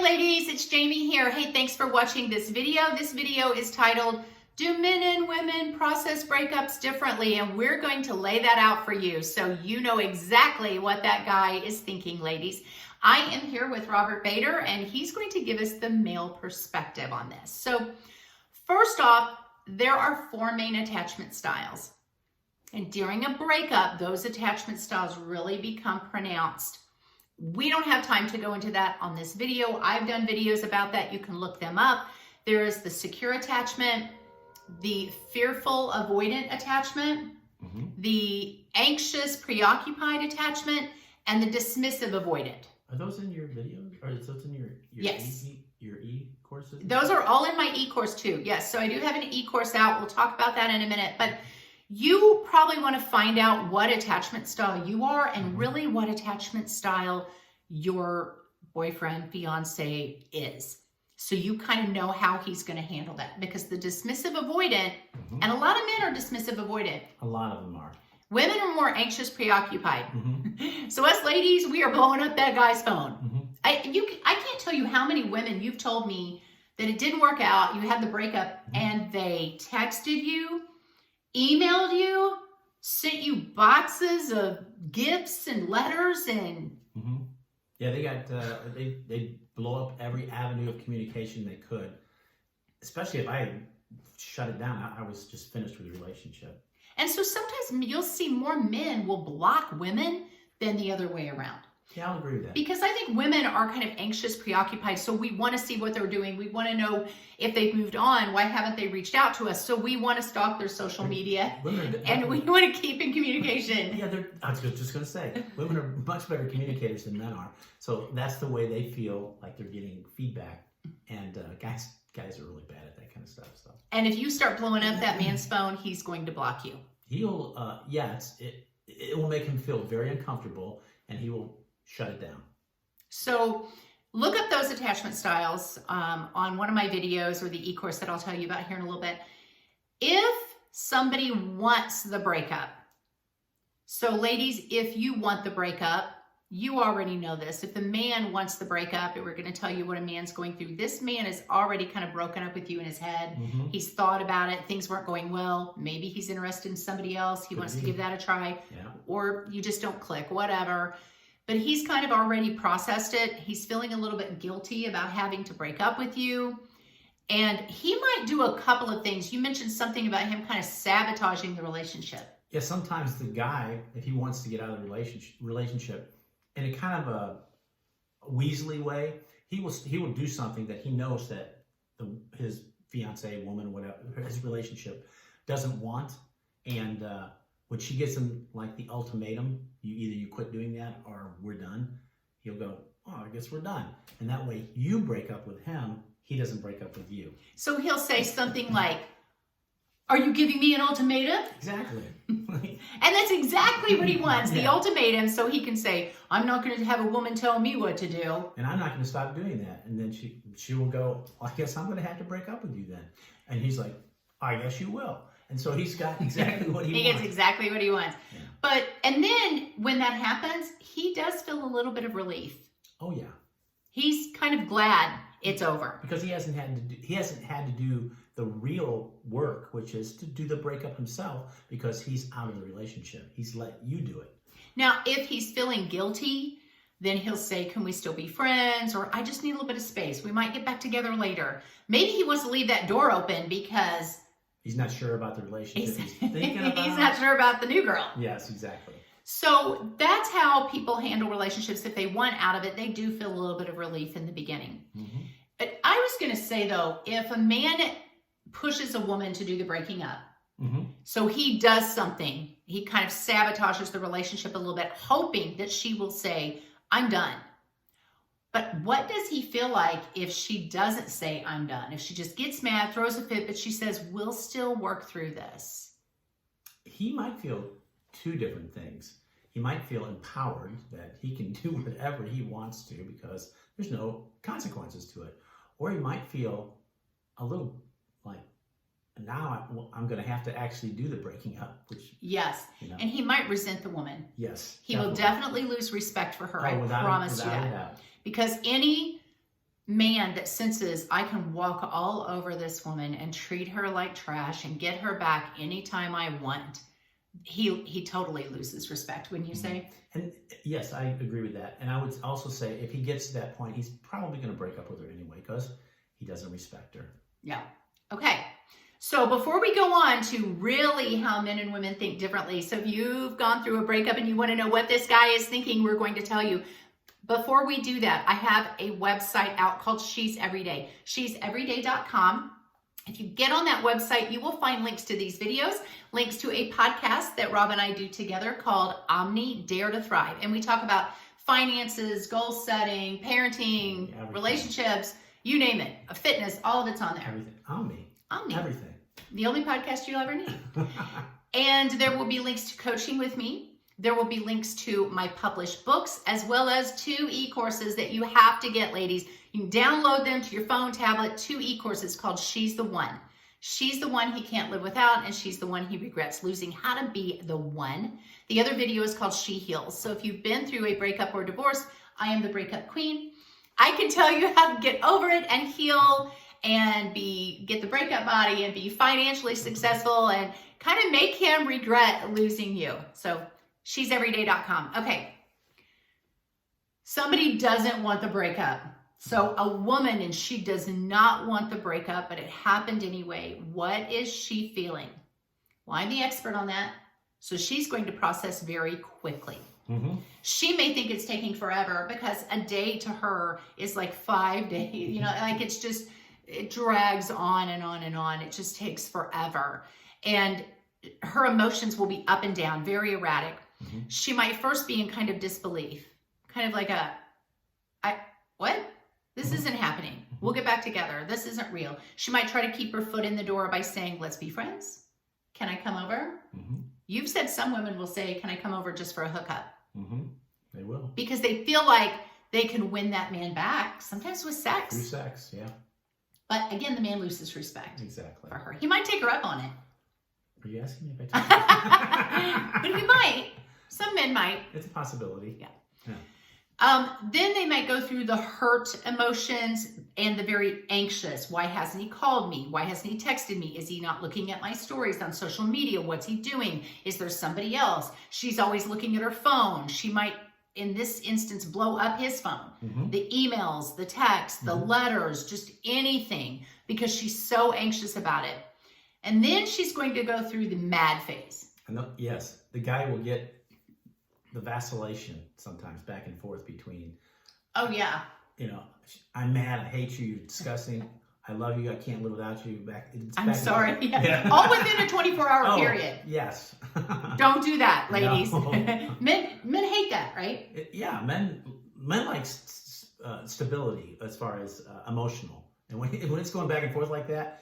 ladies, it's Jamie here. Hey, thanks for watching this video. This video is titled, Do Men and Women Process Breakups Differently? And we're going to lay that out for you so you know exactly what that guy is thinking, ladies. I am here with Robert Bader, and he's going to give us the male perspective on this. So first off, there are four main attachment styles. And during a breakup, those attachment styles really become pronounced. We don't have time to go into that on this video. I've done videos about that. You can look them up. There is the secure attachment, the fearful avoidant attachment, the anxious preoccupied attachment, and the dismissive avoidant. Are those in your videos? Or is those in your yes. your e-courses? Those are all in my e-course too. Yes, so I do have an e-course out. We'll talk about that in a minute. But you probably want to find out what attachment style you are and really what attachment style your boyfriend, fiance is. So you kind of know how he's going to handle that. Because the dismissive avoidant, and a lot of men are dismissive avoidant. A lot of them are. Women are more anxious preoccupied. So us ladies, we are blowing up that guy's phone. I can't tell you how many women you've told me that it didn't work out, you had the breakup, and they texted you, emailed you, sent you boxes of gifts and letters, and yeah, they got they blow up every avenue of communication they could. Especially if I shut it down, I was just finished with the relationship. And so sometimes you'll see more men will block women than the other way around. Yeah, I'll agree with that. Because I think women are kind of anxious, preoccupied. So we want to see what they're doing. We want to know if they've moved on. Why haven't they reached out to us? So we want to stalk their social media. And we want to keep in communication. Yeah, I was just going to say, women are much better communicators than men are. So that's the way they feel like they're getting feedback. And guys are really bad at that kind of stuff. So. And if you start blowing up that man's phone, he's going to block you. He'll, it will make him feel very uncomfortable, and he will shut it down. So look up those attachment styles on one of my videos or the e-course that I'll tell you about here in a little bit. If somebody wants the breakup, so ladies, if you want the breakup, you already know this. If the man wants the breakup, and we're going to tell you what a man's going through, this man is already kind of broken up with you in his head. He's thought about it. Things weren't going well. Maybe he's interested in somebody else. He wants to give that a try. Or you just don't click, whatever. But he's kind of already processed it. He's feeling a little bit guilty about having to break up with you. And he might do a couple of things. You mentioned something about him kind of sabotaging the relationship. Yeah, sometimes the guy, if he wants to get out of the relationship in a kind of a weaselly way, he will do something that he knows that his fiance, woman, whatever, his relationship doesn't want. And when she gives him like the ultimatum, you quit doing that or we're done, he'll go, oh, I guess we're done. And that way you break up with him, he doesn't break up with you. So he'll say something like, are you giving me an ultimatum? Exactly. And that's exactly what he wants, the ultimatum, so he can say, I'm not going to have a woman tell me what to do. And I'm not going to stop doing that. And then she will go, well, I guess I'm going to have to break up with you then. And he's like, I guess you will. And so he's got exactly what he wants. He gets exactly what he wants. Yeah. And then when that happens, he does feel a little bit of relief. Oh, yeah. He's kind of glad it's over. Because he hasn't had to do the real work, which is to do the breakup himself, because he's out of the relationship. He's let you do it. Now, if he's feeling guilty, then he'll say, can we still be friends? Or I just need a little bit of space. We might get back together later. Maybe he wants to leave that door open because he's not sure about the relationship. He's thinking about he's not sure about the new girl. Yes, exactly. So that's how people handle relationships. If they want out of it, they do feel a little bit of relief in the beginning. But I was going to say, though, if a man pushes a woman to do the breaking up, so he does something, he kind of sabotages the relationship a little bit, hoping that she will say, I'm done. But what does he feel like if she doesn't say, I'm done? If she just gets mad, throws a fit, but she says, we'll still work through this? He might feel two different things. He might feel empowered that he can do whatever he wants to because there's no consequences to it. Or he might feel a little like, now I'm going to have to actually do the breaking up. Which, yes, and he might resent the woman. Yes, he will definitely lose respect for her. I promise you that. Doubt. Because any man that senses I can walk all over this woman and treat her like trash and get her back anytime I want, he totally loses respect, wouldn't you say? And yes, I agree with that. And I would also say if he gets to that point, he's probably going to break up with her anyway because he doesn't respect her. Yeah. Okay. So before we go on to really how men and women think differently, so if you've gone through a breakup and you want to know what this guy is thinking, we're going to tell you. Before we do that, I have a website out called She's Everyday, she'severyday.com. If you get on that website, you will find links to these videos, links to a podcast that Rob and I do together called Omni Dare to Thrive. And we talk about finances, goal setting, parenting, Everything. Relationships, you name it, fitness, all of it's on there. Everything. Omni. Everything. The only podcast you'll ever need. And there will be links to coaching with me. There will be links to my published books, as well as 2 e-courses that you have to get, ladies. You can download them to your phone, tablet, 2 e-courses called She's the One. She's the one he can't live without, and she's the one he regrets losing. How to be the one. The other video is called She Heals. So if you've been through a breakup or divorce, I am the breakup queen. I can tell you how to get over it and heal and get the breakup body and be financially successful and kind of make him regret losing you. So she'severyday.com. Okay. Somebody doesn't want the breakup. So a woman, and she does not want the breakup, but it happened anyway. What is she feeling? Well, I'm the expert on that. So she's going to process very quickly. Mm-hmm. She may think it's taking forever because a day to her is like 5 days. You know, like it drags on and on and on. It just takes forever. And her emotions will be up and down, very erratic. Mm-hmm. She might first be in kind of disbelief, kind of like what? This Mm-hmm. isn't happening. We'll get back together. This isn't real. She might try to keep her foot in the door by saying, let's be friends. Can I come over? Mm-hmm. You've said some women will say, can I come over just for a hookup? Mm-hmm. They will. Because they feel like they can win that man back, sometimes with sex. Through sex, yeah. But again, the man loses respect Exactly. for her. He might take her up on it. Are you asking me if I But he might. Some men might. It's a possibility. Yeah. Yeah. Then they might go through the hurt emotions and the very anxious. Why hasn't he called me? Why hasn't he texted me? Is he not looking at my stories on social media? What's he doing? Is there somebody else? She's always looking at her phone. She might, in this instance, blow up his phone. Mm-hmm. The emails, the texts, the Mm-hmm. letters, just anything, because she's so anxious about it. And then she's going to go through the mad phase. And yes, the guy will get the vacillation sometimes back and forth between, Oh, yeah. you know, I'm mad, I hate you, you're disgusting, I love you, I can't live without you. I'm sorry. Yeah. Yeah. All within a 24-hour Oh, period. Yes. Don't do that, ladies. No. Men hate that, right? Yeah, men like stability as far as emotional. And when it's going back and forth like that,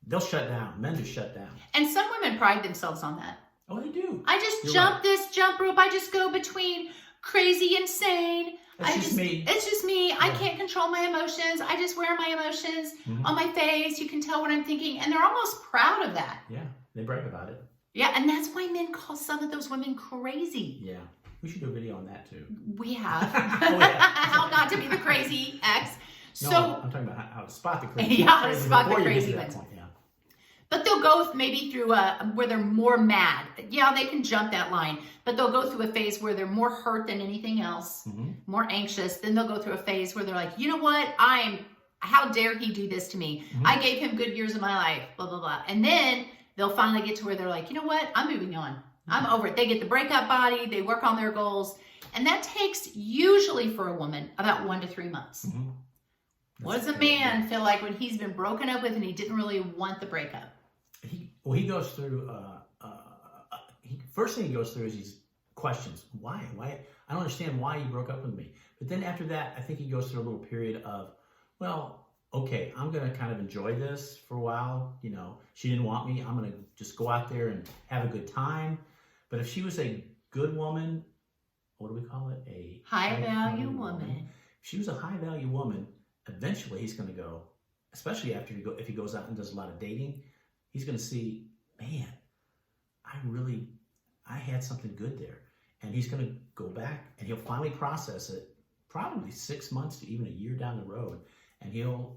they'll shut down. Men just shut down. And some women pride themselves on that. Oh, they do. I just You're jump right. this jump rope. I just go between crazy, insane. That's just me. It's just me. I Yeah. can't control my emotions. I just wear my emotions Mhm. on my face. You can tell what I'm thinking. And they're almost proud of that. Yeah, they brag about it. Yeah, and that's why men call some of those women crazy. Yeah, we should do a video on that too. We have. Oh, yeah. How not to be the crazy ex. No, So, I'm talking about how to spot the crazy. Yeah, how to spot the before you get crazy to that ones. point, yeah. but they'll go maybe through where they're more mad. Yeah, they can jump that line, but they'll go through a phase where they're more hurt than anything else, Mhm. more anxious. Then they'll go through a phase where they're like, you know what? How dare he do this to me? Mhm. I gave him good years of my life, blah, blah, blah. And then they'll finally get to where they're like, you know what? I'm moving on. I'm over it. They get the breakup body. They work on their goals. And that takes usually for a woman about 1 to 3 months. Mhm. What does a That's man feel like when he's been broken up with and he didn't really want the breakup? He goes through. First thing he goes through is these questions. Why? I don't understand why you broke up with me. But then after that, I think he goes through a little period of, well, okay, I'm gonna kind of enjoy this for a while. You know, she didn't want me. I'm gonna just go out there and have a good time. But if she was a good woman, what do we call it? A High value woman. If she was a high value woman, eventually he's going to go, especially after if he goes out and does a lot of dating, he's going to see, man, I had something good there. And he's going to go back and he'll finally process it probably 6 months to even a year down the road. And he'll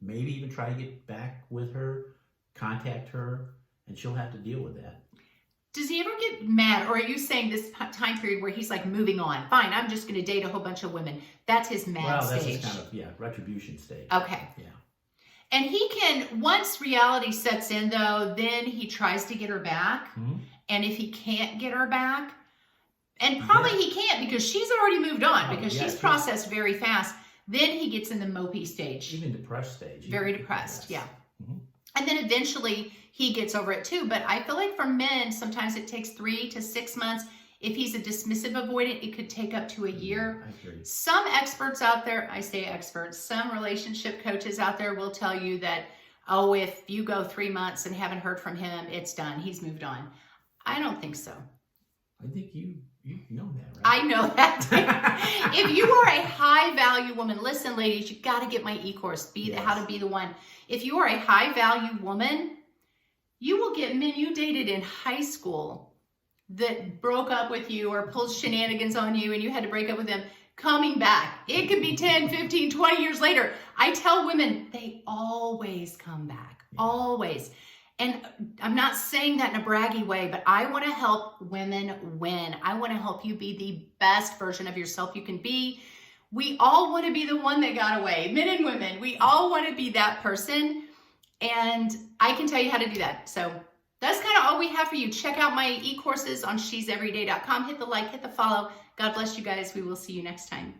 maybe even try to get back with her, contact her, and she'll have to deal with that. Does he ever get mad? Or are you saying this time period where he's like moving on? Fine, I'm just going to date a whole bunch of women. That's his mad Well, that's stage. his kind of, retribution stage. Okay. Yeah. And he can, once reality sets in though, then he tries to get her back. Mm-hmm. And if he can't get her back, and probably he can't because she's already moved on, because she's processed very fast, then he gets in the mopey stage. Even depressed stage. Very depressed, yes. yeah. Mm-hmm. And then eventually he gets over it too. But I feel like for men, sometimes it takes 3 to 6 months. If he's a dismissive avoidant, it could take up to a year. I agree. Some experts out there, I say experts, some relationship coaches out there will tell you that, oh, if you go 3 months and haven't heard from him, it's done. He's moved on. I don't think so. I think you know that, right? I know that. If you are a high value woman, listen, ladies, you got to get my e-course, How to Be the One. If you are a high value woman, you will get men you dated in high school that broke up with you or pulled shenanigans on you and you had to break up with them coming back. It could be 10, 15, 20 years later. I tell women, they always come back, always. And I'm not saying that in a braggy way, but I want to help women win. I want to help you be the best version of yourself you can be. We all want to be the one that got away, men and women. We all want to be that person. And I can tell you how to do that. So that's kind of all we have for you. Check out my e-courses on sheseveryday.com. Hit the like, hit the follow. God bless you guys. We will see you next time.